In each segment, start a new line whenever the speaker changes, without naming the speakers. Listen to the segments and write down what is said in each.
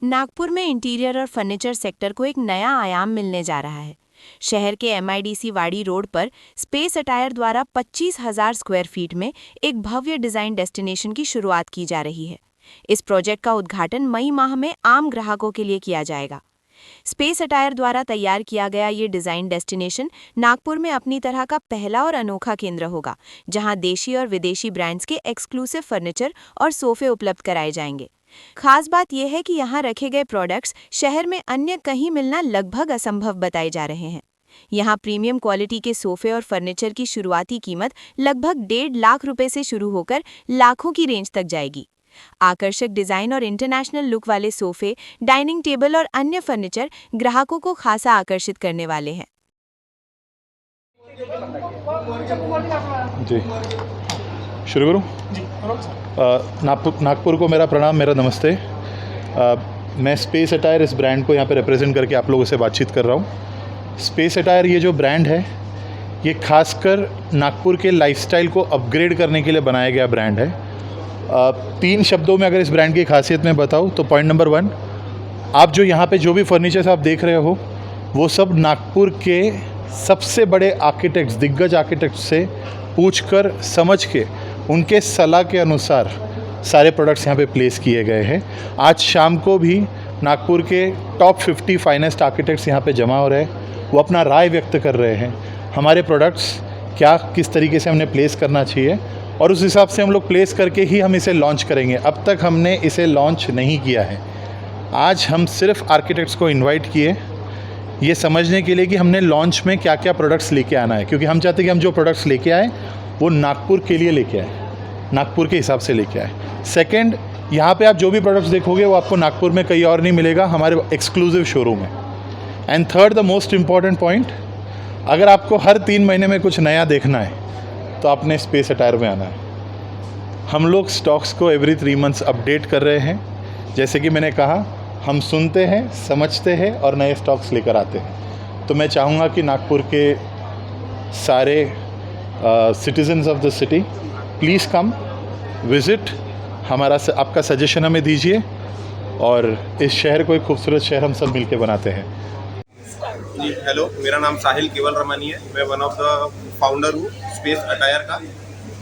नागपुर में इंटीरियर और furniture sector को एक नया आयाम मिलने जा रहा है। शहर के MIDC वाड़ी रोड पर स्पेस अटायर द्वारा 25,000 स्क्वायर फीट में एक भव्य डिजाइन डेस्टिनेशन की शुरुआत की जा रही है। इस प्रोजेक्ट का उद्घाटन मई माह में आम ग्राहकों के लिए किया जाएगा। स्पेस अटायर द्वारा तैयार किया गया ये डिजाइन डेस्टिनेशन नागपुर में अपनी तरह का पहला और अनोखा केंद्र होगा, जहां देशी और विदेशी ब्रांड्स के एक्सक्लूसिव फर्नीचर और सोफे उपलब्ध कराए जाएंगे। खास बात यह है कि यहाँ रखे गए प्रोडक्ट्स शहर में अन्य कहीं मिलना लगभग असंभव बताए जा रहे हैं। यहाँ प्रीमियम क्वालिटी के सोफे और फर्नीचर की शुरुआती कीमत लगभग 1.5 लाख रुपए से शुरू होकर लाखों की रेंज तक जाएगी। आकर्षक डिजाइन और इंटरनेशनल लुक वाले सोफे, डाइनिंग टेबल और अन्य फर्नीचर ग्राहकों को खासा आकर्षित करने वाले हैं।
जी शुरू करूँ? नागपुर को मेरा प्रणाम, मेरा नमस्ते। मैं स्पेस अटायर इस ब्रांड को यहाँ पे रिप्रेजेंट करके आप लोगों से बातचीत कर रहा हूँ। स्पेस अटायर ये जो ब्रांड है, ये खासकर नागपुर के लाइफस्टाइल को अपग्रेड करने के लिए बनाया गया ब्रांड है। 3 शब्दों में अगर इस ब्रांड की खासियत मैं बताऊँ तो पॉइंट नंबर 1, आप जो यहाँ पे जो भी फर्नीचर्स आप देख रहे हो वो सब नागपुर के सबसे बड़े आर्किटेक्ट्स, दिग्गज आर्किटेक्ट्स से पूछकर समझ के उनके सलाह के अनुसार सारे प्रोडक्ट्स यहाँ पे प्लेस किए गए हैं। आज शाम को भी नागपुर के टॉप 50 फाइनेस्ट आर्किटेक्ट्स यहाँ पे जमा हो रहे हैं। वो अपना राय व्यक्त कर रहे हैं हमारे प्रोडक्ट्स क्या किस तरीके से हमने प्लेस करना चाहिए, और उस हिसाब से हम लोग प्लेस करके ही हम इसे लॉन्च करेंगे। अब तक हमने इसे लॉन्च नहीं किया है। आज हम सिर्फ आर्किटेक्ट्स को इन्वाइट किए ये समझने के लिए कि हमने लॉन्च में क्या क्या प्रोडक्ट्स लेके आना है, क्योंकि हम चाहते हैं कि हम जो प्रोडक्ट्स लेके आए वो नागपुर के लिए लेके आए, नागपुर के हिसाब से लेके आए। सेकंड, यहाँ पे आप जो भी प्रोडक्ट्स देखोगे वो आपको नागपुर में कहीं और नहीं मिलेगा, हमारे एक्सक्लूसिव शोरूम है। And third, the most important point, अगर आपको हर 3 महीने में कुछ नया देखना है तो आपने स्पेस अटायर में आना है। हम लोग स्टॉक्स को एवरी 3 मंथ्स अपडेट कर रहे हैं। जैसे कि मैंने कहा, हम सुनते हैं, समझते हैं और नए स्टॉक्स लेकर आते हैं। तो मैं चाहूँगा कि नागपुर के सारे citizens of the city please come visit, आपका सजेशन हमें दीजिए और इस शहर को एक खूबसूरत शहर हम सब मिलकर बनाते हैं।
जी हेलो, मेरा नाम साहिल केवल रमानी है। मैं वन ऑफ द फाउंडर हूँ स्पेस अटायर का,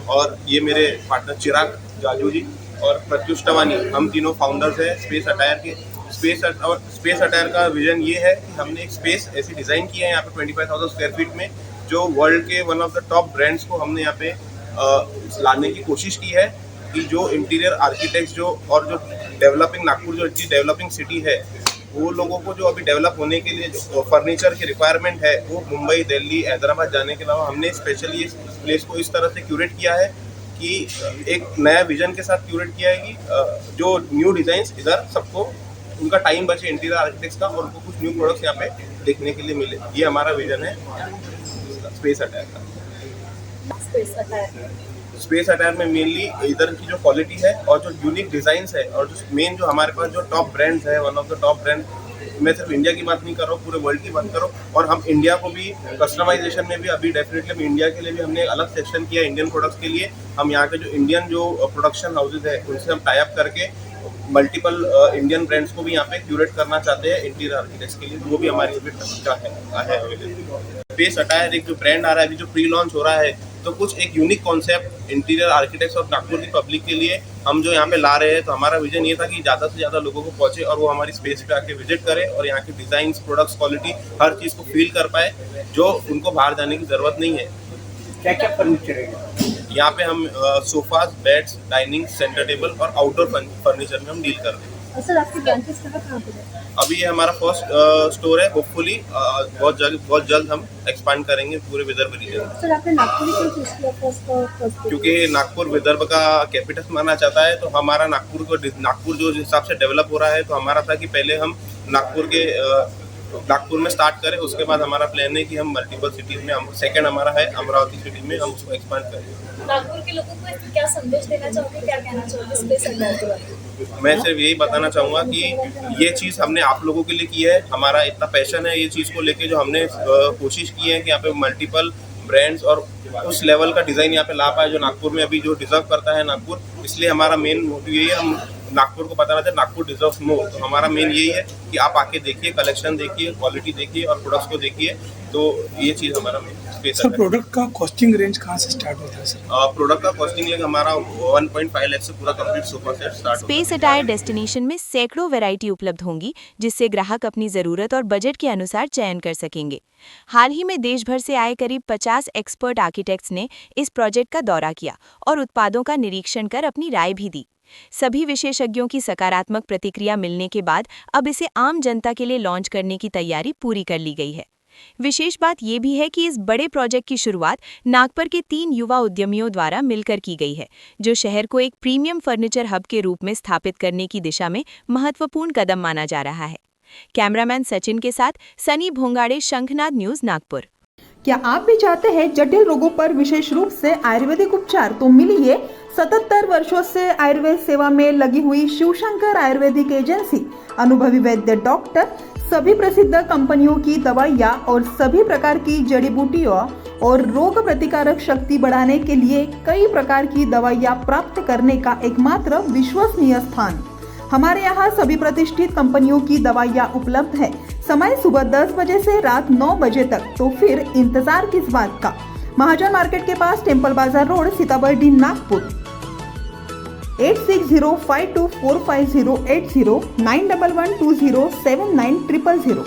और ये मेरे पार्टनर चिराग जाजू जी और प्रत्युष टवानी, हम तीनों फाउंडर्स हैं स्पेस अटायर के। स्पेस अटायर का विजन ये है कि हमने एक स्पेस ऐसी डिज़ाइन की है यहाँ पे 25,000 स्क्वायर फीट में, जो वर्ल्ड के one of the top brands को हमने यहाँ पे लाने की कोशिश की है कि जो इंटीरियर आर्किटेक्ट्स जो डेवलपिंग नागपुर जो इतनी डेवलपिंग सिटी है, वो लोगों को जो अभी डेवलप होने के लिए जो फर्नीचर की रिक्वायरमेंट है वो मुंबई, दिल्ली, हैदराबाद जाने के अलावा हमने स्पेशली इस प्लेस को इस तरह से क्यूरेट किया है कि एक नया विजन के साथ क्यूरेट किया है कि जो न्यू डिज़ाइंस इधर सबको उनका टाइम बचे इंटीरियर आर्किटेक्ट्स का, और उनको कुछ न्यू प्रोडक्ट्स यहाँ पे देखने के लिए मिले। ये हमारा विजन है स्पेस अटायर का। स्पेस अटायर में मेनली इधर की जो क्वालिटी है और जो यूनिक डिज़ाइंस है और जो मेन जो हमारे पास जो टॉप ब्रांड्स है, one of the top brand, मैं सिर्फ इंडिया की बात नहीं कर रहा हूँ, पूरे वर्ल्ड की बात कर रहा हूँ। और हम इंडिया को भी कस्टमाइजेशन में भी अभी डेफिनेटली हम इंडिया के लिए भी हमने अलग सेक्शन किया इंडियन प्रोडक्ट्स के लिए। हम यहाँ के जो इंडियन जो प्रोडक्शन हाउसेज है उनसे हम टाई अप करके मल्टीपल इंडियन ब्रांड्स को भी यहाँ पे क्यूरेट करना चाहते हैं इंटीरियर आर्किटेक्ट्स के लिए, वो भी हमारी है अवेलेबल। स्पेस अटायर एक जो ब्रांड आ रहा है अभी जो प्री लॉन्च हो रहा है, तो कुछ एक यूनिक कॉन्सेप्ट इंटीरियर आर्किटेक्ट्स और नागपुर की पब्लिक के लिए हम जो यहाँ पे ला रहे हैं। तो हमारा विजन ये था कि ज़्यादा से ज़्यादा लोगों को पहुँचे और वो हमारी स्पेस पे आके विजिट करें और यहाँ के डिज़ाइंस, प्रोडक्ट्स, क्वालिटी, हर चीज़ को फील कर पाए, जो उनको बाहर जाने की ज़रूरत नहीं है।
क्या क्या फर्नीचर है
यहाँ पे? हम sofas, beds, dining, centre table और आउटडोर फर्नीचर में हम डील कर रहे हैं।
सर, आपकी ब्रांचेस कहाँ पे है?
अभी ये हमारा फर्स्ट स्टोर है। होपफुली बहुत जल्द हम एक्सपांड करेंगे पूरे विदर्भ रीजन।
सर, आपने नागपुर क्यों चूज किया फर्स्ट?
क्योंकि नागपुर विदर्भ का कैपिटल माना जाता है, तो हमारा नागपुर जो हिसाब से डेवलप हो रहा है, तो हमारा था कि पहले हम नागपुर में स्टार्ट करें, उसके बाद हमारा प्लान है कि हम मल्टीपल सिटीज में, हम सेकंड हमारा है अमरावती सिटी में, हम उसको एक्सपांड करें।
नागपुर के लोगों को क्या संदेश देना चाहोगे, क्या कहना चाहोगे स्पेस अटायर के बारे में?
मैं सिर्फ यही बताना चाहूँगा कि ये चीज़ हमने आप लोगों के लिए की है। हमारा इतना पैशन है ये चीज़ को लेके, जो हमने कोशिश की है कि यहाँ पे मल्टीपल ब्रांड्स और उस लेवल का डिज़ाइन यहाँ पे ला पाए जो नागपुर में अभी जो डिजर्व करता है नागपुर। इसलिए हमारा मेन मोटिव यही है, हम नागपुर को बताना चाहते नागपुर डिजर्व्स मोर। तो हमारा मेन यही है कि आप आके देखिए, कलेक्शन देखिए, क्वालिटी देखिए और प्रोडक्ट्स को देखिए। तो ये चीज़ हमारा मेन स्पेस
सर प्रोडक्ट का कॉस्टिंग रेंज कहाँ से स्टार्ट होता है सर?
प्रोडक्ट का कॉस्टिंग लेकर हमारा 1.5 लाख से पूरा कंप्लीट सोफा सेट स्टार्ट होता है।
स्पेस अटायर डेस्टिनेशन में सैकड़ों वैरायटी उपलब्ध होंगी, जिससे ग्राहक अपनी जरूरत और बजट के अनुसार चयन कर सकेंगे। हाल ही में देश भर से आए करीब 50 एक्सपर्ट आर्किटेक्ट्स ने इस प्रोजेक्ट का दौरा किया और उत्पादों का निरीक्षण कर अपनी राय भी दी। सभी विशेषज्ञों की सकारात्मक प्रतिक्रिया मिलने के बाद अब इसे आम जनता के लिए लॉन्च करने की तैयारी पूरी कर ली गई है। विशेष बात यह भी है कि इस बड़े प्रोजेक्ट की शुरुआत नागपुर के 3 युवा उद्यमियों द्वारा मिलकर की गई है, जो शहर को एक प्रीमियम फर्नीचर हब के रूप में स्थापित करने की दिशा में महत्वपूर्ण कदम माना जा रहा है। कैमरामैन सचिन के साथ सनी भोंगाड़े, शंखनाद न्यूज, नागपुर।
क्या आप भी चाहते हैं जटिल रोगों पर विशेष रूप से आयुर्वेदिक उपचार? तो मिलिए 77 वर्षों से आयुर्वेद सेवा में लगी हुई शिवशंकर आयुर्वेदिक एजेंसी। अनुभवी वैद्य डॉक्टर, सभी प्रसिद्ध कंपनियों की दवाइयाँ और सभी प्रकार की जड़ी बूटियों और रोग प्रतिकारक शक्ति बढ़ाने के लिए कई प्रकार की दवाइयाँ प्राप्त करने का एकमात्र विश्वसनीय स्थान। हमारे यहाँ सभी प्रतिष्ठित कंपनियों की दवाइयाँ उपलब्ध है। समय सुबह 10 बजे से रात 9 बजे तक। तो फिर इंतजार किस बात का? महाजन मार्केट के पास, टेम्पल बाजार रोड, सीताबर्डी, नागपुर। 8605245080 911207900।